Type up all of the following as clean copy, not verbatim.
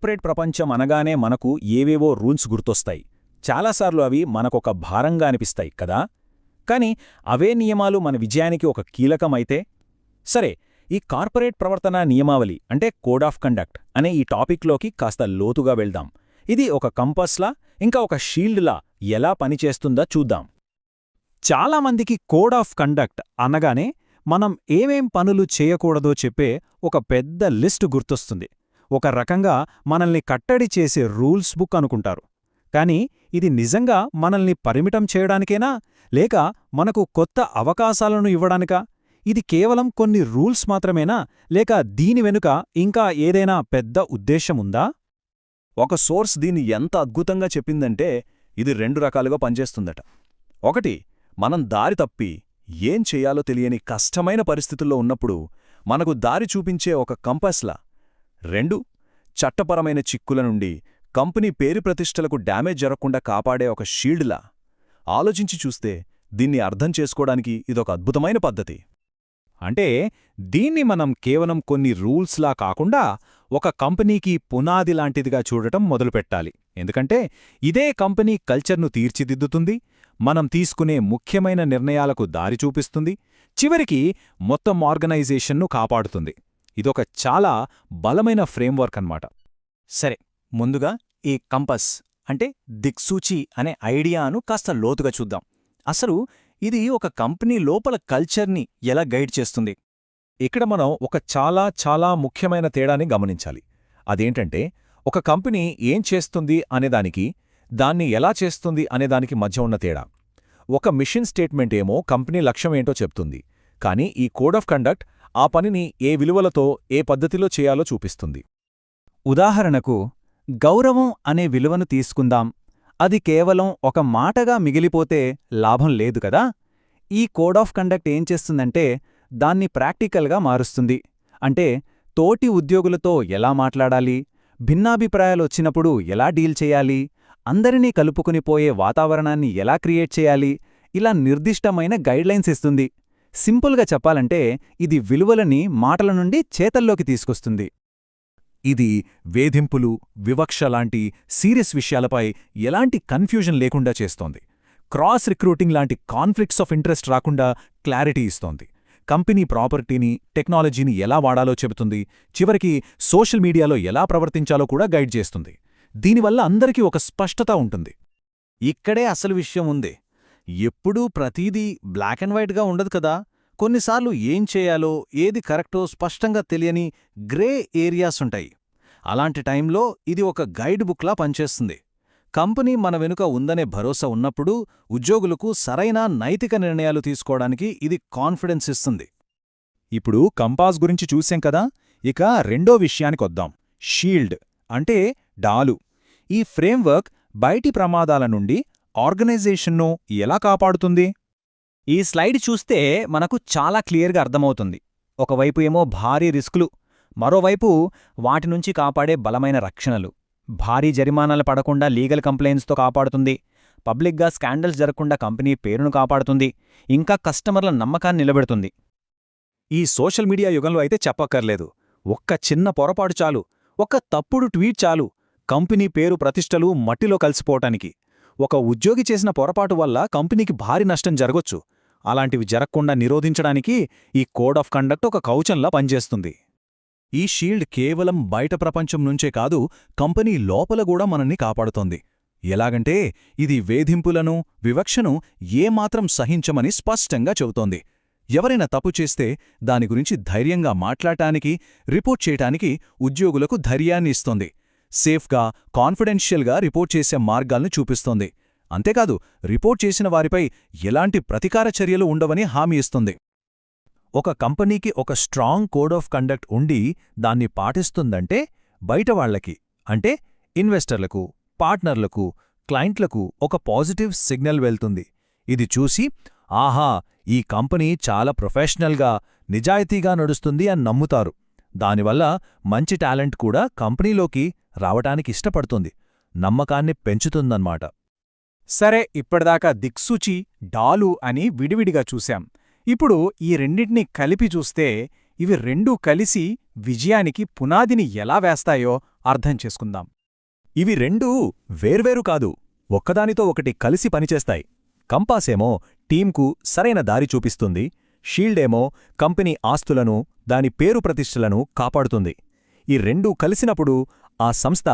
Corporate ప్రపంచం అనగానే మనకు ఏవేవో రూల్స్ గుర్తొస్తాయి. చాలాసార్లు అవి మనకొక భారంగా అనిపిస్తాయి కదా. కాని అవే నియమాలు మన విజయానికి ఒక కీలకమైతే. సరే, ఈ కార్పొరేట్ ప్రవర్తన నియమావళి అంటే కోడ్ ఆఫ్ కండక్ట్ అనే ఈ టాపిక్లోకి కాస్త లోతుగా వెళ్దాం. ఇది ఒక కంపస్లా, ఇంకా ఒక షీల్డ్లా ఎలా పనిచేస్తుందో చూద్దాం. చాలామందికి కోడ్ ఆఫ్ కండక్ట్ అనగానే మనం ఏమేం పనులు చేయకూడదో చెప్పే ఒక పెద్ద లిస్టు గుర్తొస్తుంది. ఒక రకంగా మనల్ని కట్టడి చేసే రూల్స్ బుక్ అనుకుంటారు. కాని ఇది నిజంగా మనల్ని పరిమితం చేయడానికేనా, లేక మనకు కొత్త అవకాశాలను ఇవ్వడానికా? ఇది కేవలం కొన్ని రూల్స్ మాత్రమేనా, లేక దీని వెనుక ఇంకా ఏదైనా పెద్ద ఉద్దేశముందా? ఒక సోర్స్ దీన్ని ఎంత అద్భుతంగా చెప్పిందంటే, ఇది 2 రకాలుగా పనిచేస్తుందట. ఒకటి, మనం దారి తప్పి ఏం చెయ్యాలో తెలియని కష్టమైన పరిస్థితుల్లో ఉన్నప్పుడు మనకు దారి చూపించే ఒక కంపస్లా. 2, చట్టపరమైన చిక్కుల నుండి కంపెనీ పేరు ప్రతిష్టలకు డ్యామేజ్ జరగకుండా కాపాడే ఒక షీల్డ్లా. ఆలోచించి చూస్తే దీన్ని అర్థం చేసుకోవడానికి ఇదొక అద్భుతమైన పద్ధతి. అంటే దీన్ని మనం కేవలం కొన్ని రూల్స్లా కాకుండా ఒక కంపెనీకి పునాది లాంటిదిగా చూడటం మొదలుపెట్టాలి. ఎందుకంటే ఇదే కంపెనీ కల్చర్ను తీర్చిదిద్దుతుంది, మనం తీసుకునే ముఖ్యమైన నిర్ణయాలకు దారి చూపిస్తుంది, చివరికి మొత్తం ఆర్గనైజేషన్ను కాపాడుతుంది. ఇదొక చాలా బలమైన ఫ్రేమ్వర్క్ అన్నమాట. సరే, ముందుగా ఈ కంపస్ అంటే దిక్సూచి అనే ఐడియాను కాస్త లోతుగా చూద్దాం. అసలు ఇది ఒక కంపెనీ లోపల కల్చర్ని ఎలా గైడ్ చేస్తుంది? ఇక్కడ మనం ఒక చాలా ముఖ్యమైన తేడాని గమనించాలి. అదేంటంటే, ఒక కంపెనీ ఏం చేస్తుంది అనేదానికి, దాన్ని ఎలా చేస్తుంది అనేదానికి మధ్య ఉన్న తేడా. ఒక మిషన్ స్టేట్మెంట్ ఏమో కంపెనీ లక్ష్యమేంటో చెప్తుంది, కానీ ఈ కోడ్ ఆఫ్ కండక్ట్ ఆ పనిని ఏ విలువలతో ఏ పద్ధతిలో చేయాలో చూపిస్తుంది. ఉదాహరణకు, గౌరవం అనే విలువను తీసుకుందాం. అది కేవలం ఒక మాటగా మిగిలిపోతే లాభం లేదు కదా. ఈ కోడ్ ఆఫ్ కండక్ట్ ఏం చేస్తుందంటే దాన్ని ప్రాక్టికల్గా మారుస్తుంది. అంటే తోటి ఉద్యోగులతో ఎలా మాట్లాడాలి, భిన్నాభిప్రాయాలొచ్చినప్పుడు ఎలా డీల్ చేయాలి, అందరినీ కలుపుకుని పోయే వాతావరణాన్ని ఎలా క్రియేట్ చేయాలి, ఇలా నిర్దిష్టమైన గైడ్లైన్స్ ఇస్తుంది. సింపుల్గా చెప్పాలంటే ఇది విలువలని మాటల నుండి చేతల్లోకి తీసుకొస్తుంది. ఇది వేధింపులు, వివక్ష లాంటి సీరియస్ విషయాలపై ఎలాంటి కన్ఫ్యూజన్ లేకుండా చేస్తోంది. క్రాస్ రిక్రూటింగ్ లాంటి కాన్ఫ్లిక్ట్స్ ఆఫ్ ఇంట్రెస్ట్ రాకుండా క్లారిటీ ఇస్తోంది. కంపెనీ ప్రాపర్టీని, టెక్నాలజీని ఎలా వాడాలో చెబుతుంది. చివరికి సోషల్ మీడియాలో ఎలా ప్రవర్తించాలో కూడా గైడ్ చేస్తుంది. దీనివల్ల అందరికీ ఒక స్పష్టత ఉంటుంది. ఇక్కడే అసలు విషయం ఉంది. ఎప్పుడూ ప్రతీదీ బ్లాక్ అండ్ వైట్గా ఉండదు కదా. కొన్నిసార్లు ఏం చేయాలో, ఏది కరెక్టో స్పష్టంగా తెలియని గ్రే ఏరియాసుంటాయి. అలాంటి టైంలో ఇది ఒక గైడ్ బుక్లా పనిచేస్తుంది. కంపెనీ మన వెనుక ఉందనే భరోసా ఉన్నప్పుడు ఉద్యోగులకు సరైన నైతిక నిర్ణయాలు తీసుకోవడానికి ఇది కాన్ఫిడెన్స్ ఇస్తుంది. ఇప్పుడు కంపాస్ గురించి చూసాం కదా, ఇక రెండో విషయానికొద్దాం. షీల్డ్ అంటే డాలు. ఈ ఫ్రేమ్వర్క్ బయటి ప్రమాదాల నుండి ఆర్గనైజేషన్ను ఎలా కాపాడుతుంది? ఈ స్లైడ్ చూస్తే మనకు చాలా క్లియర్గా అర్థమవుతుంది. ఒకవైపు ఏమో భారీ రిస్కులు, మరోవైపు వాటి నుంచి కాపాడే బలమైన రక్షణలు. భారీ జరిమానాలు పడకుండా లీగల్ కంప్లైంట్స్తో కాపాడుతుంది, పబ్లిక్గా స్కాండల్స్ జరగకుండా కంపెనీ పేరును కాపాడుతుంది, ఇంకా కస్టమర్ల నమ్మకాన్ని నిలబెడుతుంది. ఈ సోషల్ మీడియా యుగంలో అయితే చెప్పక్కర్లేదు. ఒక్క చిన్న పొరపాటు చాలు, ఒక్క తప్పుడు ట్వీట్ చాలు, కంపెనీ పేరు ప్రతిష్టలు మట్టిలో కలిసిపోవటానికి. ఒక ఉద్యోగి చేసిన పొరపాటు వల్ల కంపెనీకి భారీ నష్టం జరగొచ్చు. అలాంటివి జరగకుండా నిరోధించడానికి ఈ కోడ్ ఆఫ్ కండక్ట్ ఒక కవచంలా పనిచేస్తుంది. ఈ షీల్డ్ కేవలం బయట ప్రపంచం నుంచే కాదు, కంపెనీ లోపల కూడా మనల్ని కాపాడుతోంది. ఎలాగంటే ఇది వేధింపులను, వివక్షను ఏమాత్రం సహించమని స్పష్టంగా చెబుతోంది. ఎవరైనా తప్పు చేస్తే దాని గురించి ధైర్యంగా మాట్లాడటానికి, రిపోర్ట్ చేయటానికి ఉద్యోగులకు ధైర్యాన్ని ఇస్తోంది. సేఫ్గా, కాన్ఫిడెన్షియల్గా రిపోర్ట్ చేసే మార్గాల్ని చూపిస్తోంది. అంతేకాదు, రిపోర్ట్ చేసిన వారిపై ఎలాంటి ప్రతీకార చర్యలు ఉండవని హామీ ఇస్తుంది. ఒక కంపెనీకి ఒక స్ట్రాంగ్ కోడ్ ఆఫ్ కండక్ట్ ఉండి దాన్ని పాటిస్తుందంటే బయటవాళ్లకి, అంటే ఇన్వెస్టర్లకు, పార్ట్నర్లకు, క్లయింట్లకు ఒక పాజిటివ్ సిగ్నల్ వెళ్తుంది. ఇది చూసి ఆహా, ఈ కంపెనీ చాలా ప్రొఫెషనల్గా, నిజాయితీగా నడుస్తుంది అని నమ్ముతారు. దానివల్ల మంచి టాలెంట్ కూడా కంపెనీలోకి రావటానికిష్టపడుతుంది, నమ్మకాన్ని పెంచుతుందన్నమాట. సరే, ఇప్పటిదాకా దిక్సూచి, డాలు అని విడివిడిగా చూశాం. ఇప్పుడు ఈ రెండింటినీ కలిపి చూస్తే ఇవి రెండూ కలిసి విజయానికి పునాదిని ఎలా వేస్తాయో అర్థం చేసుకుందాం. ఇవి రెండూ వేర్వేరు కాదు, ఒక్కదానితో ఒకటి కలిసి పనిచేస్తాయి. కంపాసేమో టీంకు సరైన దారి చూపిస్తుంది, షీల్డేమో కంపెనీ ఆస్తులను, దాని పేరు ప్రతిష్టలను కాపాడుతుంది. ఈ రెండూ కలిసినప్పుడు ఆ సంస్థ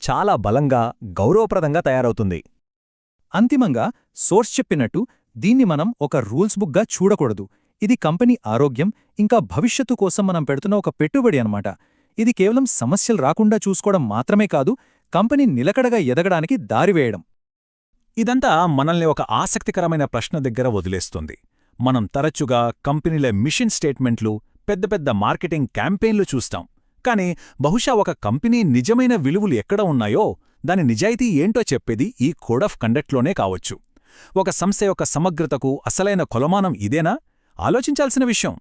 చాలా బలంగా, గౌరవప్రదంగా తయారవుతుంది. అంతిమంగా సోర్స్ చెప్పినట్టు దీన్ని మనం ఒక రూల్స్ బుక్గా చూడకూడదు. ఇది కంపెనీ ఆరోగ్యం ఇంకా భవిష్యత్తు కోసం మనం పెడుతున్న ఒక పెట్టుబడి అన్నమాట. ఇది కేవలం సమస్యలు రాకుండా చూసుకోవడం మాత్రమే కాదు, కంపెనీ నిలకడగా ఎదగడానికి దారివేయడం. ఇదంతా మనల్ని ఒక ఆసక్తికరమైన ప్రశ్న దగ్గర వదిలేస్తుంది. మనం తరచుగా కంపెనీల మిషన్ స్టేట్మెంట్లు, పెద్ద పెద్ద మార్కెటింగ్ క్యాంపెయిన్లు చూస్తాం. కానీ బహుశా ఒక కంపెనీ నిజమైన విలువలు ఎక్కడ ఉన్నాయో, దాని నిజాయితీ ఏంటో చెప్పేది ఈ కోడ్ ఆఫ్ కండక్ట్లోనే కావచ్చు. ఒక సంస్థ యొక్క సమగ్రతకు అసలైన కొలమానం ఇదేనా? ఆలోచించాల్సిన విషయం.